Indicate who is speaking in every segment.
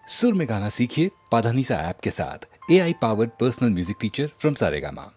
Speaker 1: सुर में गाना सीखिए पाधानीसा ऐप के साथ। AI powered personal music teacher from Saregama.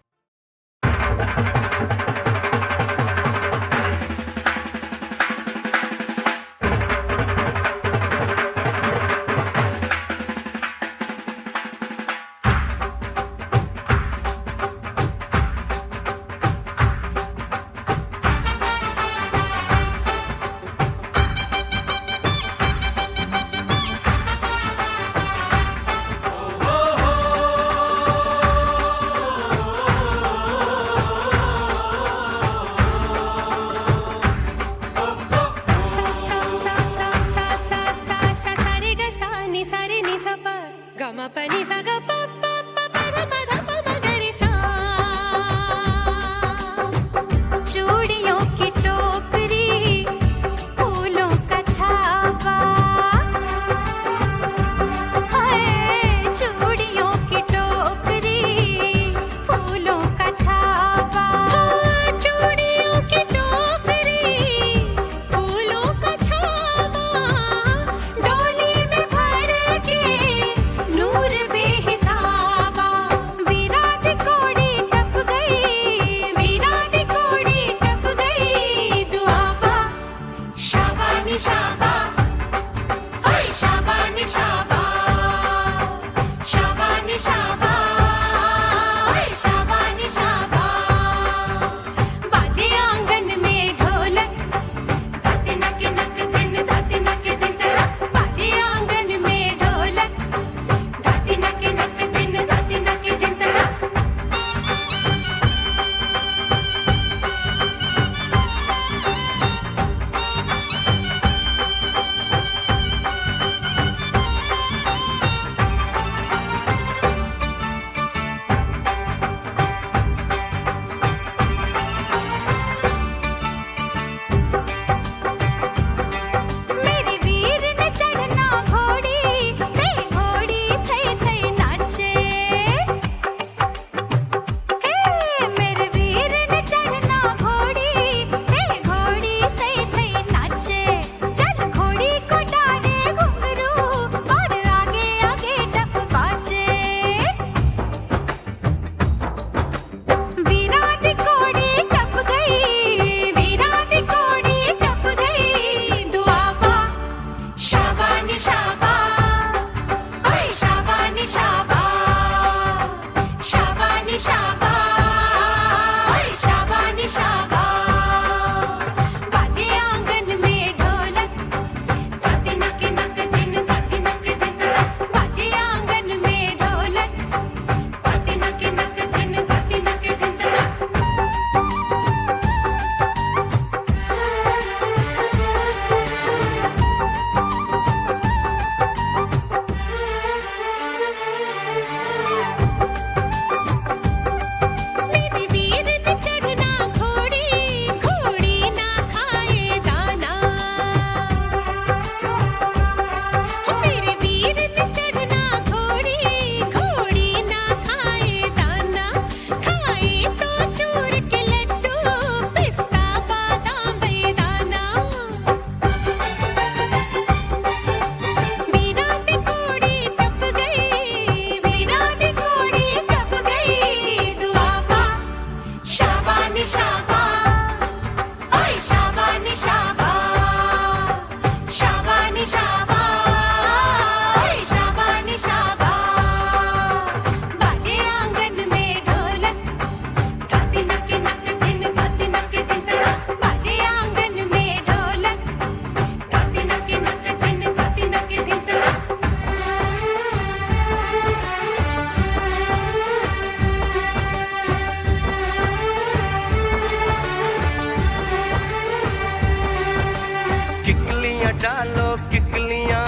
Speaker 2: डालो किकलियां,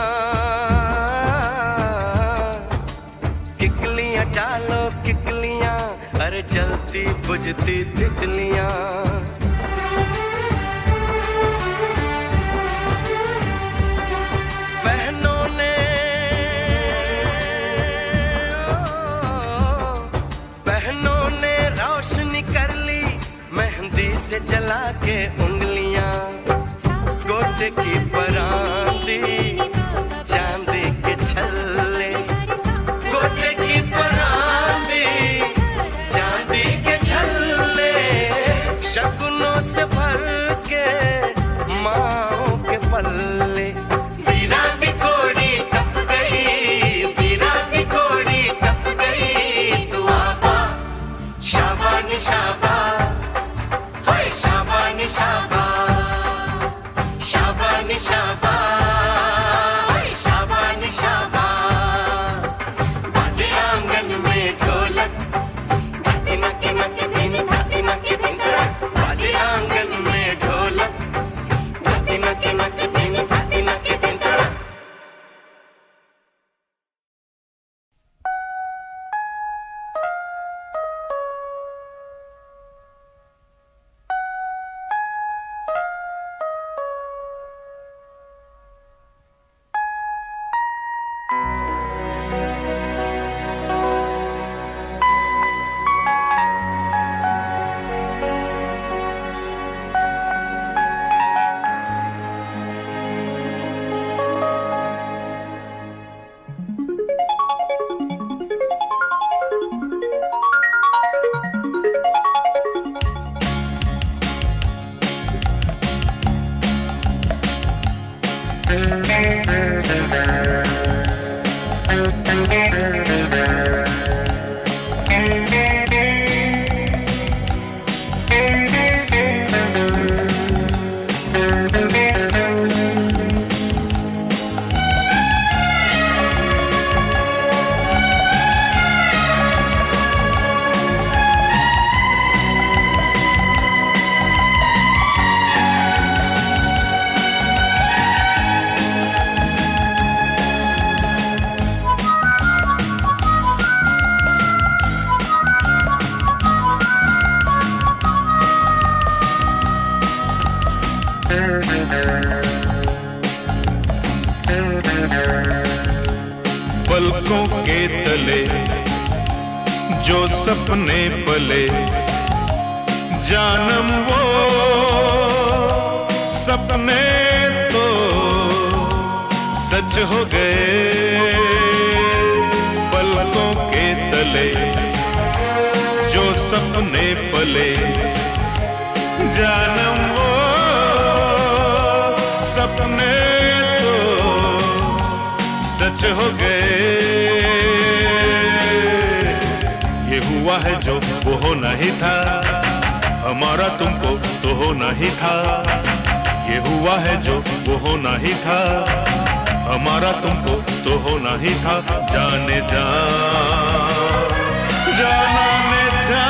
Speaker 2: किकलियां डालो किकलियां, अरे जलती बुझती तितलियां। बहनों ने बहनों ने रोशनी कर ली मेहंदी से जला के उंगलियां। गोटे की परांती चांदी के छल
Speaker 3: पलकों के तले जो सपने पले, जानम वो सपने तो सच हो गए। पलकों के तले जो सपने पले, जानम वो सपने तो सच हो गए। ये हुआ है जो वो होना ही था, हमारा तुमको तो होना ही था। ये हुआ है जो वो होना ही था, हमारा तुमको तो होना ही था। जाने जा जाने जा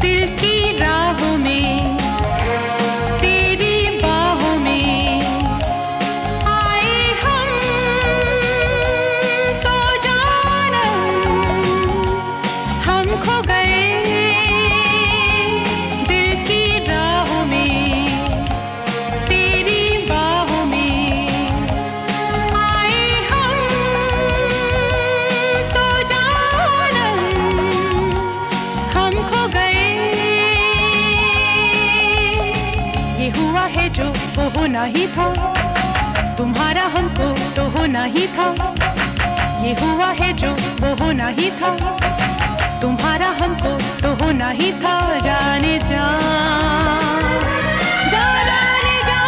Speaker 4: दिल की राहों में तेरी बाहों में आए हम तो जानम हम खो गए। दिल की राहों में तेरी बाहों में आए हम तो जानम हम खो गए। ये हुआ है जो वो होना ही था, तुम्हारा हमको तो होना ही था। ये हुआ है जो वो होना ही था, तुम्हारा हमको तो होना ही था। जाने जा जाने जा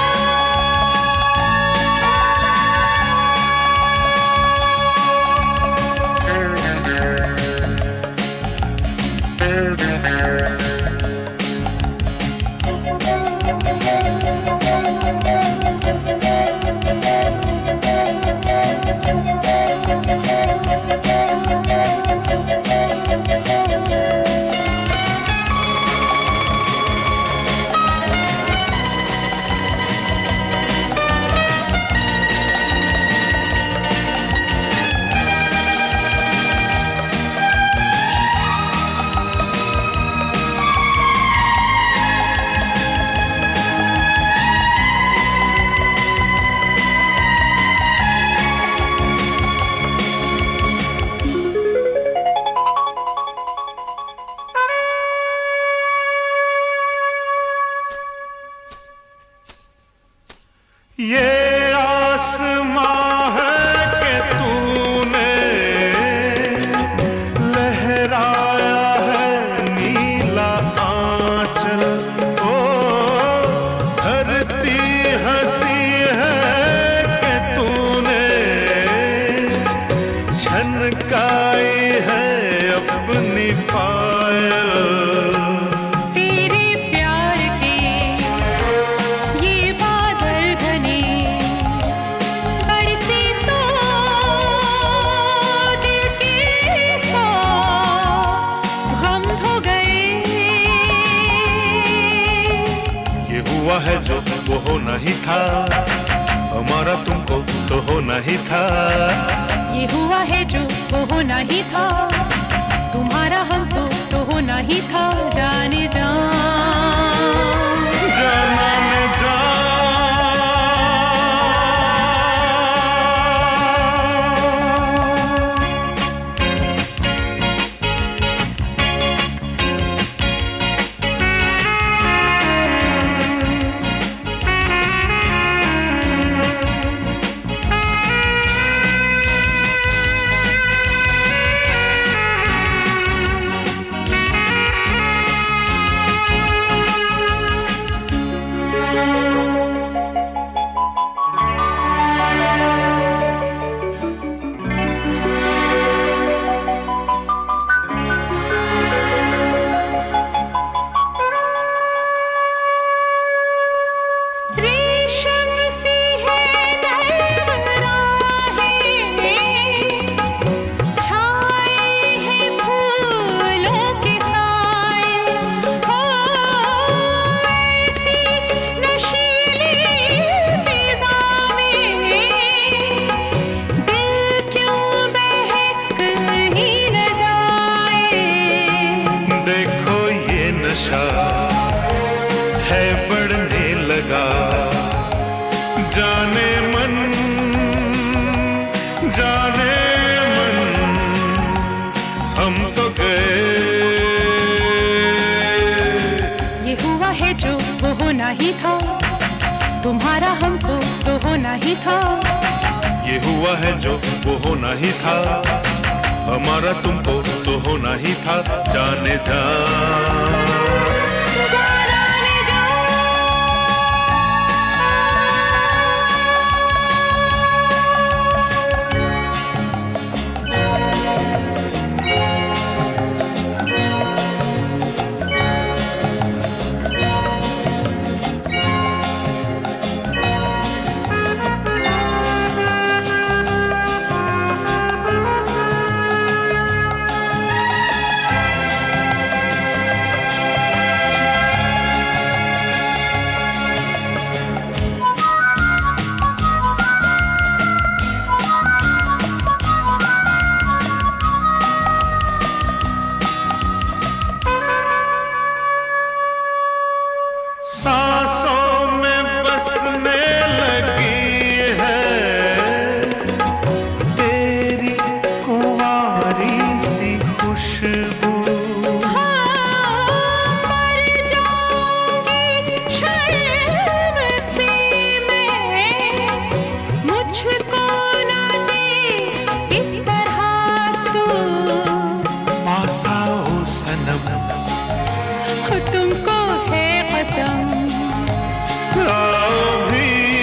Speaker 3: ये आसमां है कि तूने लहराया है नीला आंचल। ओ धरती हंसी है कि तूने झनकाई है अपनी पायल। हुआ है जो वो होना ही था, हमारा तुमको तो होना ही था।
Speaker 4: ये हुआ है जो वो होना ही था, तुम्हारा हमको तो होना ही था। जाने जा
Speaker 3: जाने जा
Speaker 4: हुआ है जो वो होना ही था, तुम्हारा हमको तो होना ही था।
Speaker 3: ये हुआ है जो वो होना ही था, हमारा तुमको तो होना ही था। जाने जा सांसों में बसने लगी है तेरी कुंवारी सी खुशबू।
Speaker 4: मर जाऊंगी शर्म से मैं, मुझको ना दे इस तरह तू।
Speaker 3: पास आओ सनम,
Speaker 4: तुमको है कसम,
Speaker 3: आओ भी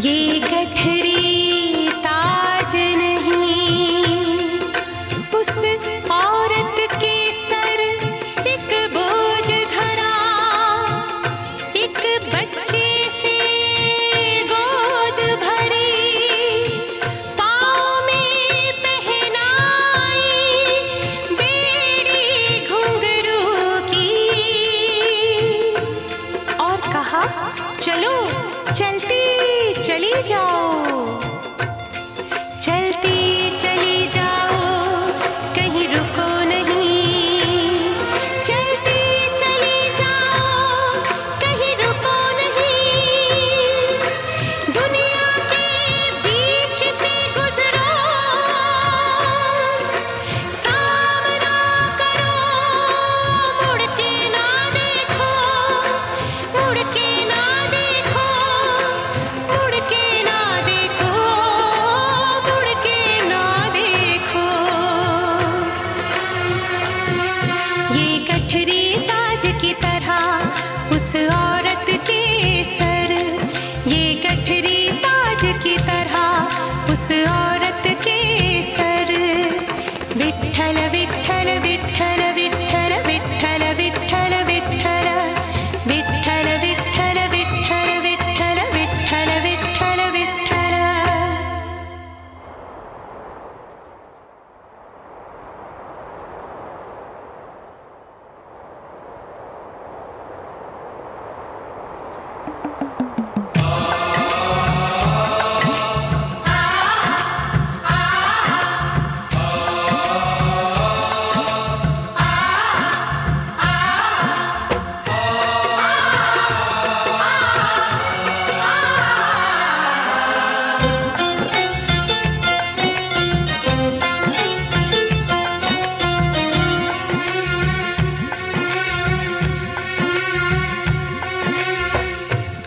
Speaker 5: ये गठरी ताज नहीं, उस औरत के सर एक बोझ धरा, एक बच्चे से गोद भरी, पाँव में पहनाई बेड़ी घुंघरू की, और कहा चलो चलती चली जाओ, चलती चली जाओ, कहीं रुको नहीं, चलती चली जाओ, कहीं रुको नहीं, दुनिया के बीच से गुजरो, सामना करो, मुड़ के ना देखो, मुड़ के ना देखो, मुड़ के ना देखो, मुड़ के ना देखो। ये गठरी ताज की तरह उस औरत के सर, ये गठरी ताज की तरह उस औरत के सर। विठ्ठल विठ्ठल विठ्ठल विठ्ठल विठ्ठल विठ्ठल विठ्ठल विठ्ठल विठ्ठल विठ्ठल विठ्ठल विठ्ठल विठ्ठल विठ्ठल।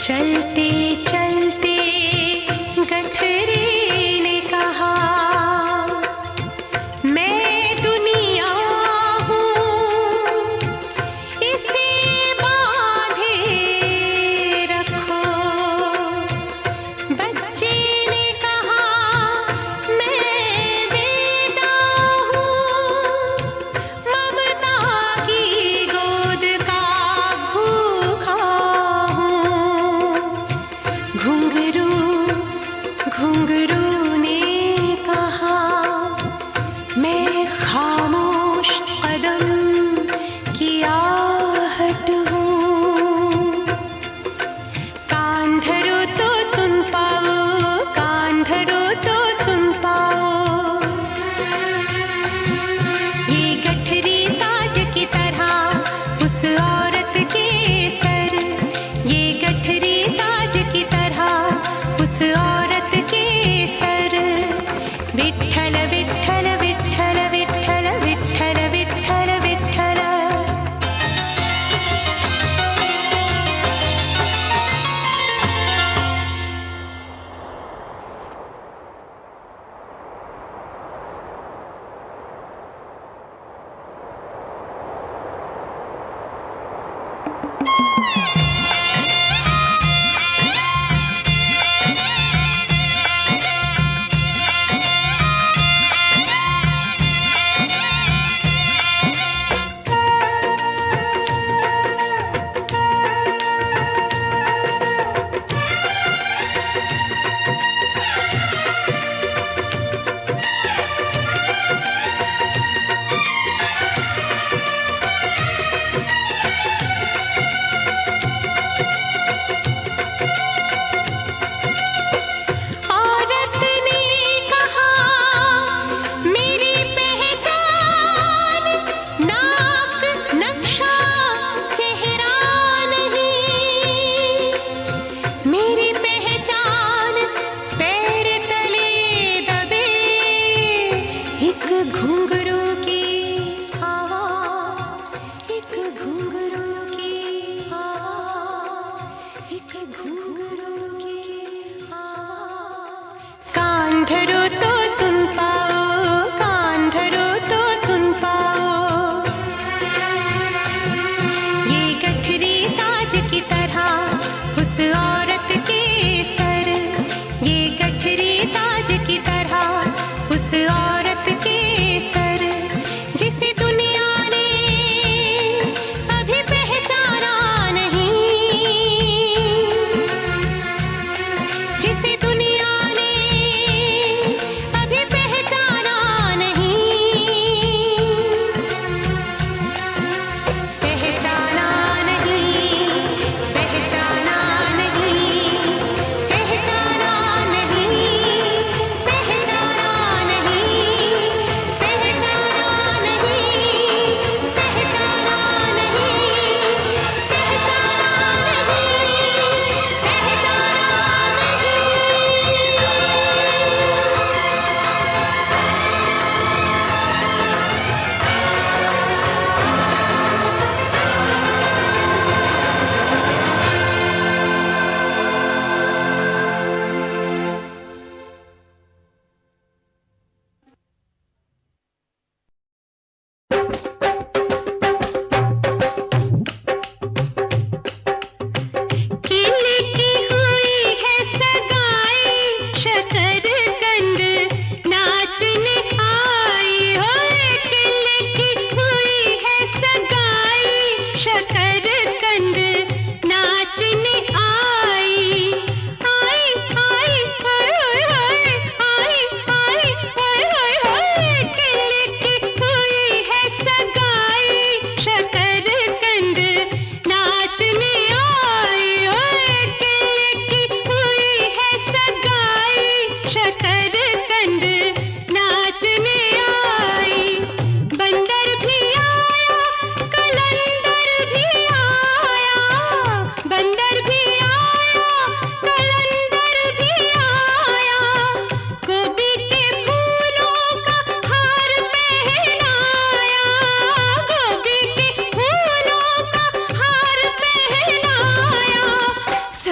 Speaker 5: चलते चलते गठरी ने कहा, मैं दुनिया हूँ, इसे बांधे रखो। बच्चे ने कहा, मैं बेटा हूँ, ममता की गोद का भूखा हूँ। घुंघरू घुंघरू ने कहा, मैं खामोश कदम की आहट हूँ। कान धरो तो सुन पाओ, कान धरो तो सुन पाओ। ये गठरी ताज की तरह उस औरत के सर, ये गठरी ताज की तरह उस औरत के सर। विठ्ठल विठ्ठल विठ्ठल विठ्ठल विठ्ठल विठ्ठल विठ्ठल। औरत ने कहा, मेरी पहचान नाक नक्शा चेहरा नहीं, मेरी पहचान पैर तले दबे एक घुंघरू की आवाज, एक घुंघरू की आवाज, एक घुंघरू की आवाज। कान धरो तो सुन पाओ, कान धरो तो सुन पाओ। ये गठरी ताज की तरह उस औरत के सर,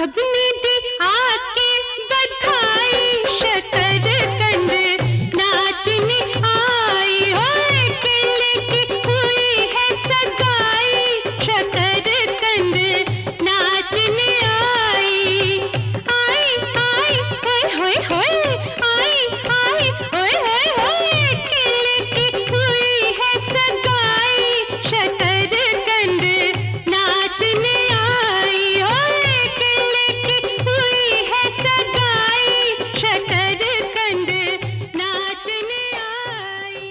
Speaker 5: सबने दी आके बधाई, शकर कंद नाचने आई, होए केले की हुई है सगाई, शकर कंद नाचने आई। आई आई होए होए आई आई होए होए होए, केले की हुई है सगाई, शकर कंद नाचने आई, होए केले की हुई है सगाई, शकर कंद नाचने आई।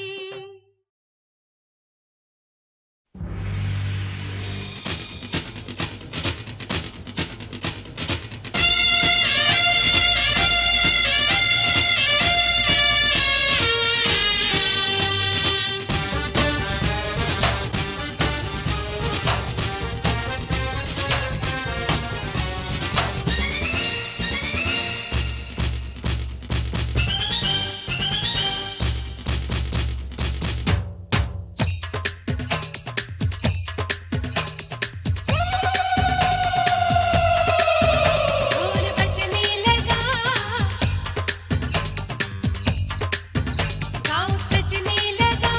Speaker 5: ढोल बजने लगा, गाँव सजने लगा,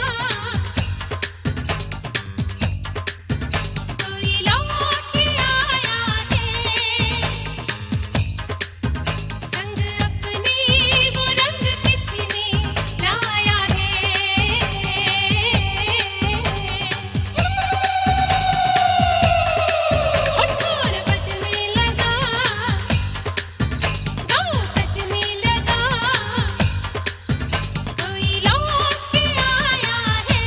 Speaker 5: कोई लौट के आया है, संग अपने वो रंग किसने लाया है। ढोल बजने लगा, गाँव सजने लगा, कोई लौट के आया है,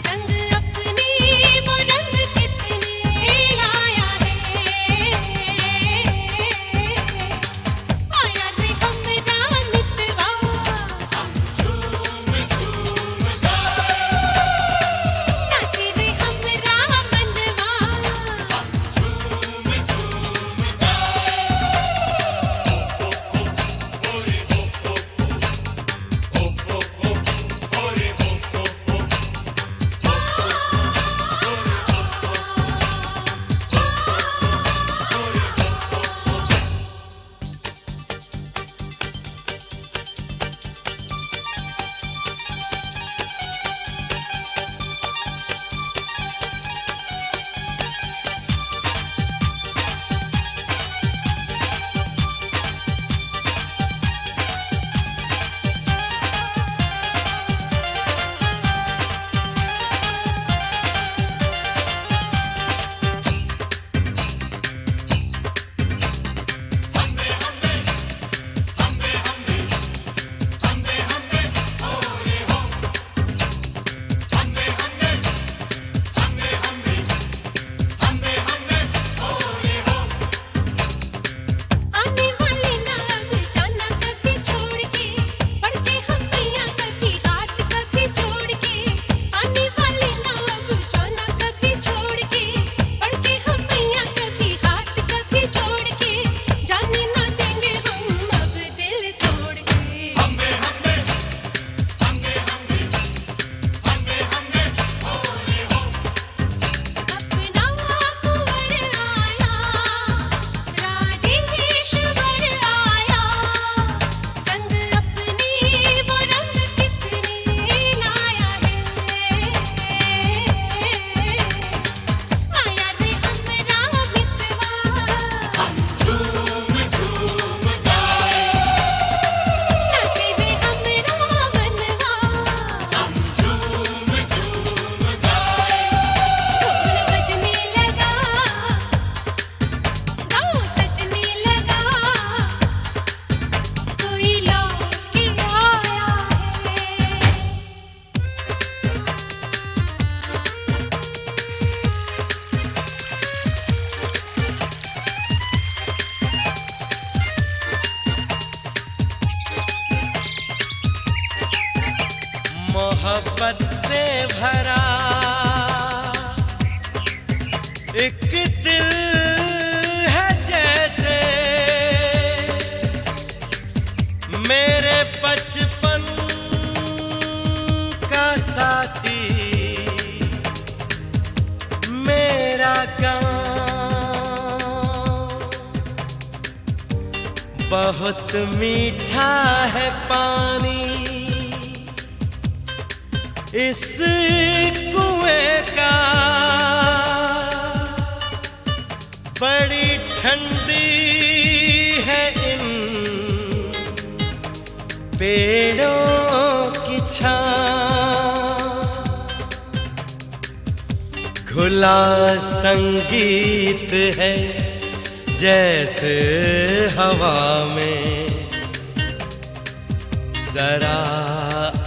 Speaker 5: संग अपने वो रंग किसने लाया है। आया रे हमरा मितवा, नाचे रे हमरा मनवा, आने वाले ना अब जाना कभी छोड़ के, बढ़ के हम मैया कभी हाथ कभी जोड़ के, आने वाले ना अब जाना कभी छोड़ के, बढ़ के हम मैया कभी हाथ कभी जोड़ के, जाने ना देंगे हम अब दिल तोड़ के। अपना कुंवर आया, राजेश्वर आया, संग अपने वो रंग किसने लाया है। आया रे हमरा मितवा, नाचे रे हमरा मनवा, ढोल बजने लगा, गाँव सजने लगा, कोई लौट के आया है।
Speaker 2: मोहब्बत से भरा एक दिल है जैसे, मेरे बचपन का साथी, मेरा गाँव बहुत मीठा है पानी इस कुएं का, बड़ी ठंडी है इन पेड़ों की छां, खुला संगीत है जैसे हवा में, जरा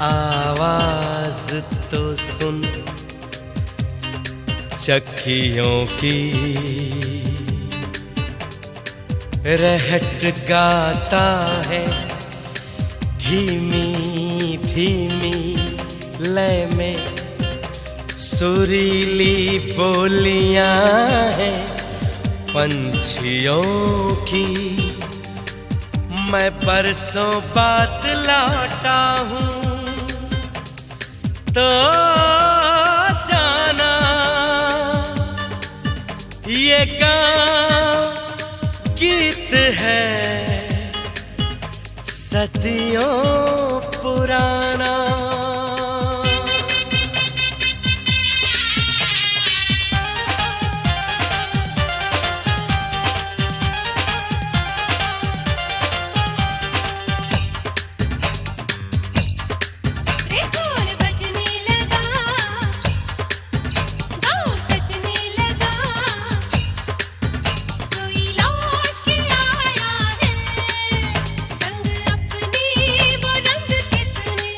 Speaker 2: आवाज तो सुन चक्कियों की, रहट गाता है धीमी धीमी लय में, सुरीली बोलियां हैं पंछियों की। मैं बरसों बाद लौटा हूँ तो जाना ये गाँव गीत है सदियों पुराना।
Speaker 5: संग अपनी वो रंग कितने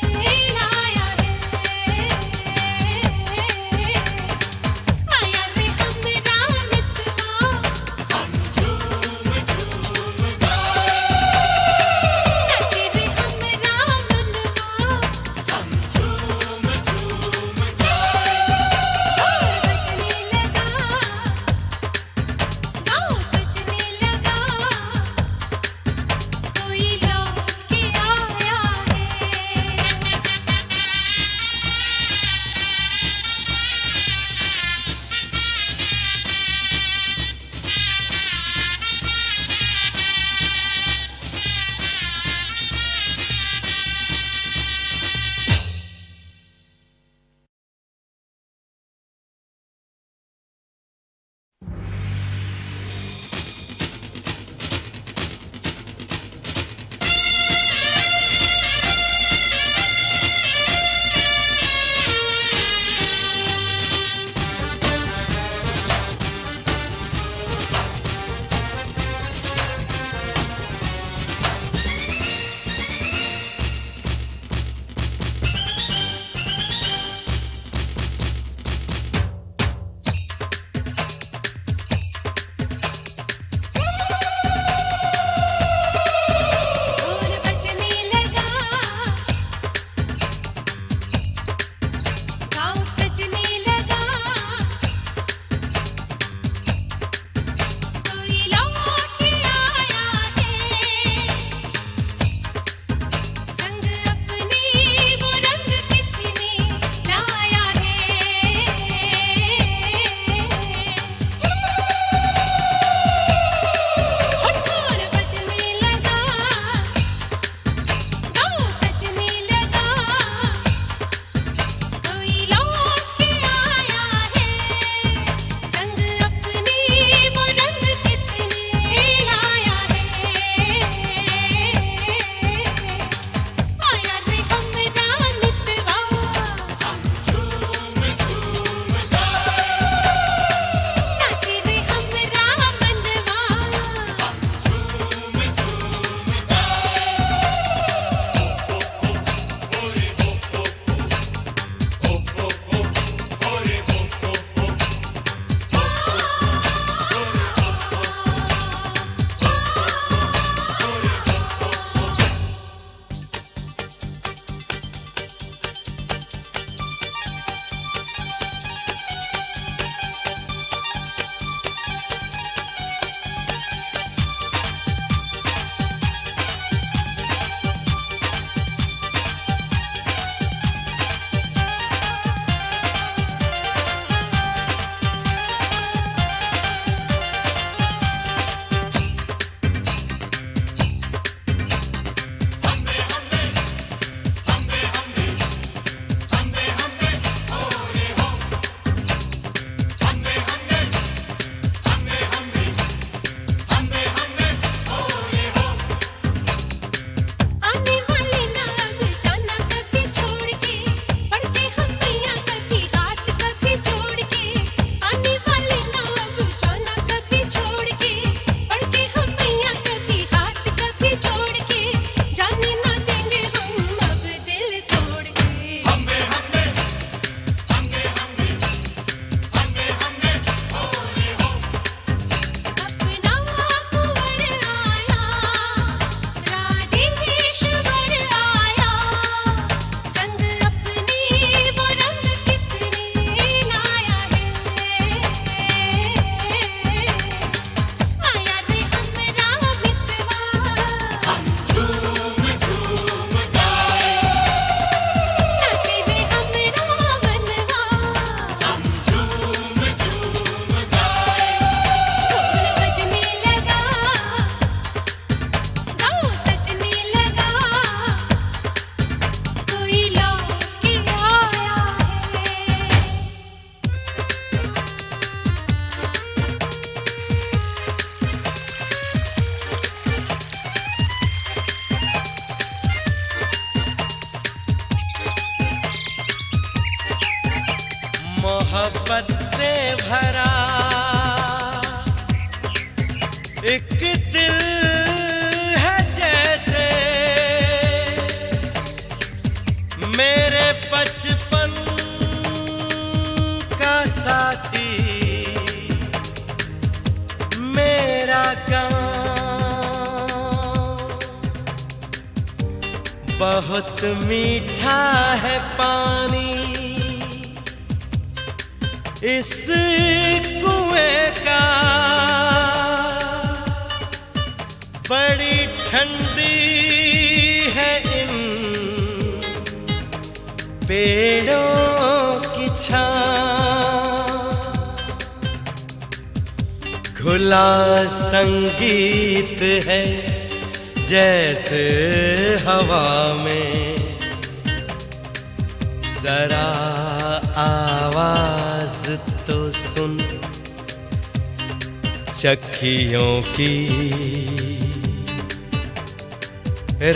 Speaker 2: बचपन का साथी मेरा गाँव, बहुत मीठा है पानी इस कुएं का, बड़ी ठंडी है इन पेड़ों की छाँव, खुला संगीत है जैसे हवा में, जरा आवाज तो सुन चक्कियों की,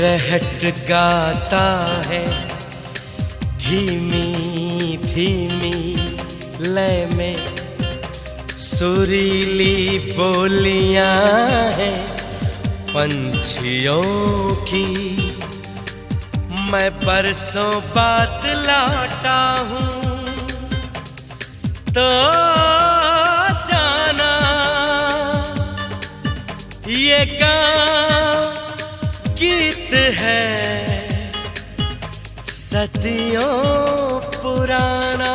Speaker 2: रहट गाता है धीमी धीमी लय में, सुरीली बोलियां हैं पंछियों की। मैं बरसों बाद लौटा हूँ तो जाना ये गाँव गीत है सदियों पुराना।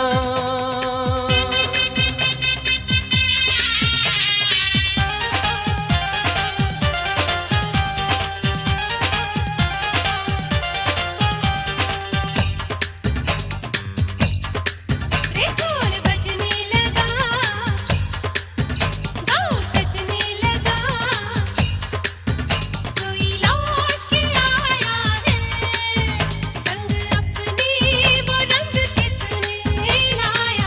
Speaker 5: संग अपनी वो रंग कितने लाया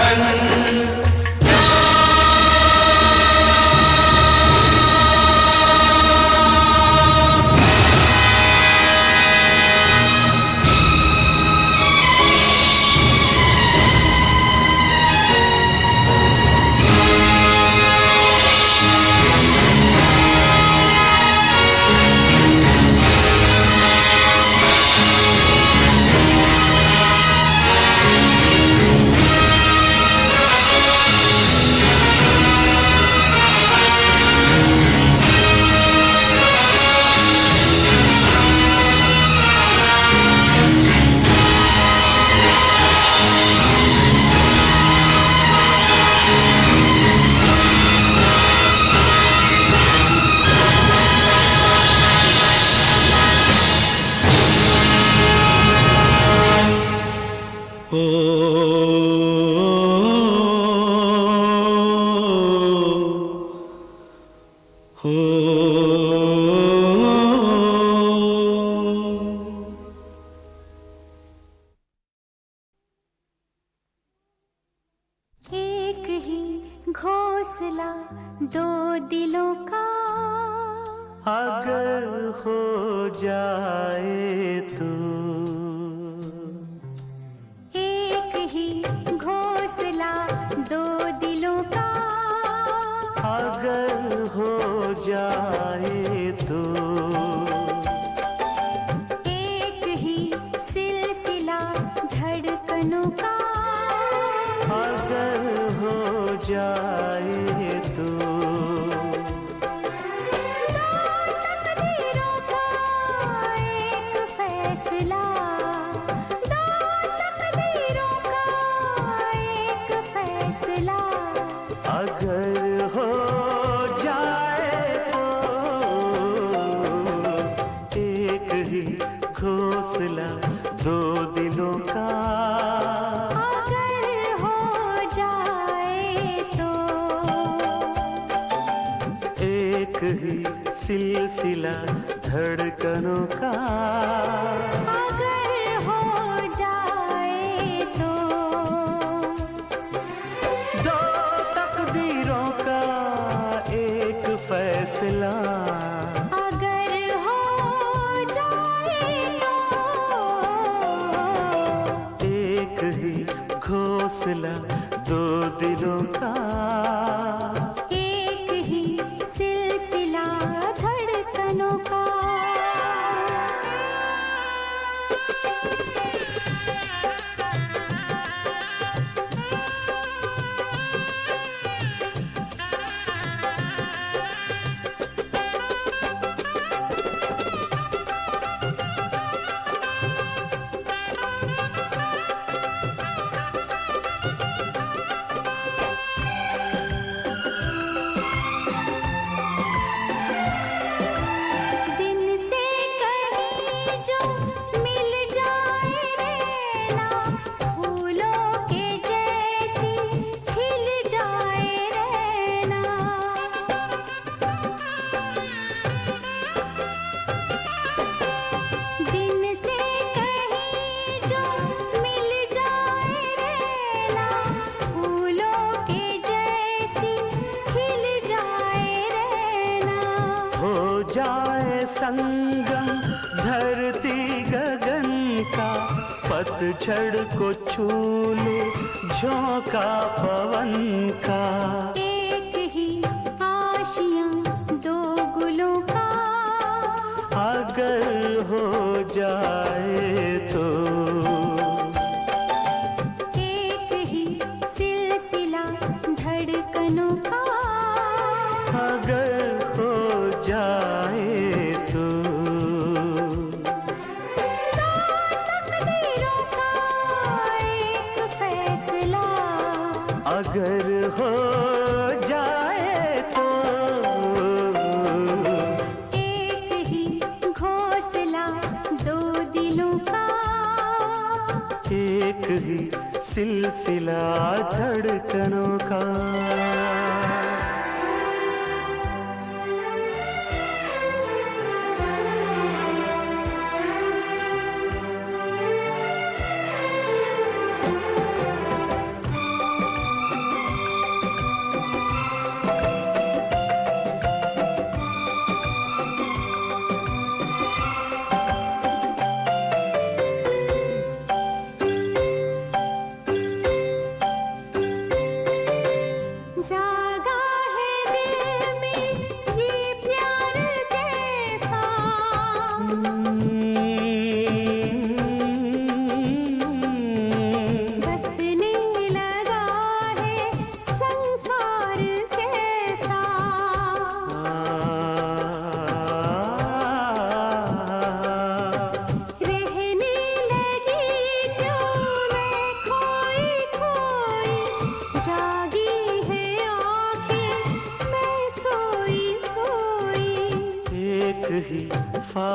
Speaker 2: धड़कन।
Speaker 5: एक ही घोंसला दो दिलों का,
Speaker 2: अगर हो जाए तो
Speaker 5: एक ही घोंसला दो दिलों का,
Speaker 2: अगर हो जाए तो
Speaker 5: एक ही सिलसिला धड़कनों का,
Speaker 2: अगर हो जाए तो
Speaker 5: तकदीरों का एक फैसला, दो तकदीरों का एक फैसला,
Speaker 2: अगर हो जाए तो एक ही घोंसला दो दिलों का,
Speaker 5: अगर हो जाए तो
Speaker 2: एक ही सिलसिला धड़कनों का,
Speaker 5: अगर हो जाए तो
Speaker 2: दो तकदीरों का एक फैसला,
Speaker 5: अगर हो जाए तो
Speaker 2: एक ही घोंसला दो दिलों का,
Speaker 5: एक ही सिलसिला धड़कनों का। दिन से कहीं जो मिल जाए रहना, फूलों के जैसी खिल जाए रहना, दिन से कहीं जो मिल जाए रहना, फूलों के जैसी खिल जाए रहना,
Speaker 2: हो जाए संगम धरती गगन का, पतझड़ को छू ले झोंका पवन का,
Speaker 5: एक ही आशियां दो गुलों का,
Speaker 2: अगर हो जाए तो
Speaker 5: एक ही सिलसिला धड़कनों का,
Speaker 2: अगर हो जाए तो
Speaker 5: तकदीरों का एक फैसला,
Speaker 2: अगर हो जाए तो
Speaker 5: एक ही घोंसला दो दिलों का,
Speaker 2: एक ही सिलसिला धड़कनों का।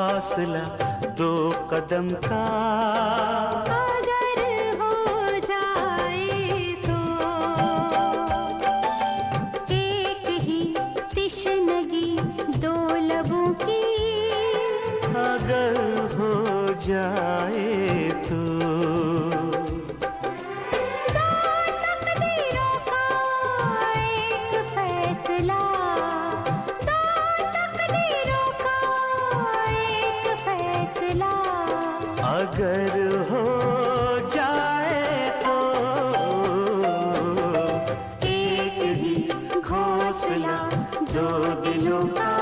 Speaker 2: फासला 2 कदम का
Speaker 5: अगर हो जाए तो एक ही तिश्नगी 2 लबों की,
Speaker 2: अगर हो जाए तो
Speaker 5: तकदीरों का एक फैसला, 2 तकदीरों का एक फैसला,
Speaker 2: अगर हो जाए तो
Speaker 5: एक ही घोंसला 2 दिलों का